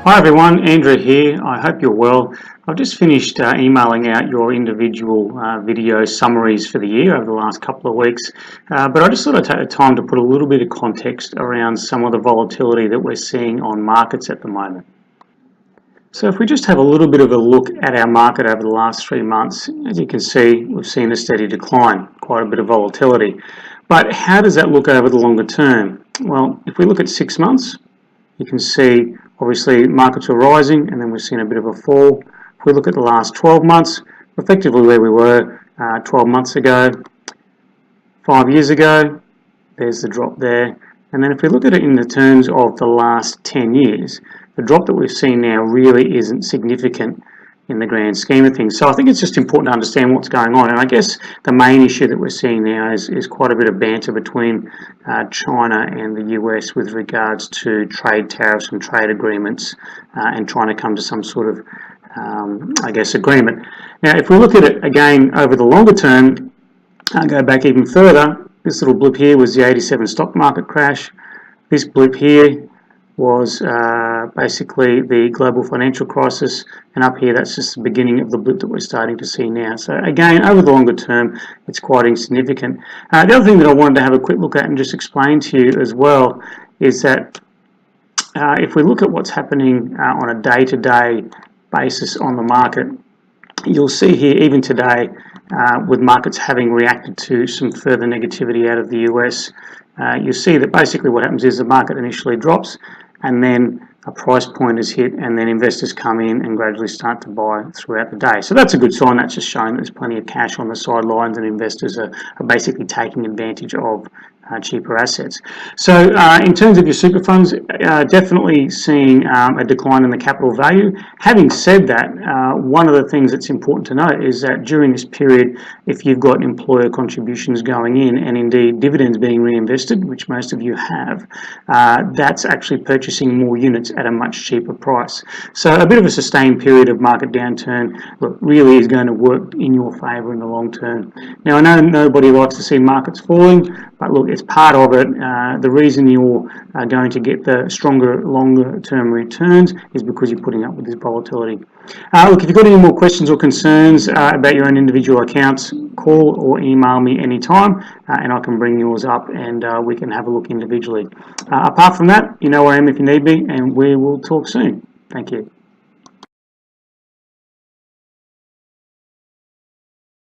Hi everyone, Andrew here. I hope you're well. I've just finished emailing out your individual video summaries for the year over the last couple of weeks, but I just thought I'd take the time to put a little bit of context around some of the volatility that we're seeing on markets at the moment. So if we just have a little bit of a look at our market over the last 3 months, as you can see, we've seen a steady decline, quite a bit of volatility. But how does that look over the longer term? Well, if we look at 6 months, you can see obviously markets are rising and then we've seen a bit of a fall. If we look at the last 12 months, effectively where we were 12 months ago, 5 years ago, there's the drop there. And then if we look at it in the terms of the last 10 years, the drop that we've seen now really isn't significant in the grand scheme of things. So I think it's just important to understand what's going on. And I guess the main issue that we're seeing now is quite a bit of banter between China and the US with regards to trade tariffs and trade agreements and trying to come to some sort of, I guess, agreement. Now, if we look at it again over the longer term, I'll go back even further. This little blip here was the 87 stock market crash. This blip here was basically the global financial crisis, and up here that's just the beginning of the blip that we're starting to see now. So again, over the longer term, it's quite insignificant. The other thing that I wanted to have a quick look at and just explain to you as well is that if we look at what's happening on a day-to-day basis on the market, you'll see here even today with markets having reacted to some further negativity out of the US, you'll see that basically what happens is the market initially drops and then a price point is hit and then investors come in and gradually start to buy throughout the day. So that's a good sign. That's just showing that there's plenty of cash on the sidelines and investors are basically taking advantage of cheaper assets. So in terms of your super funds, definitely seeing a decline in the capital value. Having said that, one of the things that's important to note is that during this period, if you've got employer contributions going in and indeed dividends being reinvested, which most of you have, that's actually purchasing more units at a much cheaper price. So a bit of a sustained period of market downturn really is going to work in your favour in the long term. Now, I know nobody likes to see markets falling, but look, it's part of it. The reason you're going to get the stronger, longer term returns is because you're putting up with this volatility. Look, if you've got any more questions or concerns about your own individual accounts, call or email me anytime and I can bring yours up and we can have a look individually. Apart from that, you know where I am if you need me, and we will talk soon. Thank you.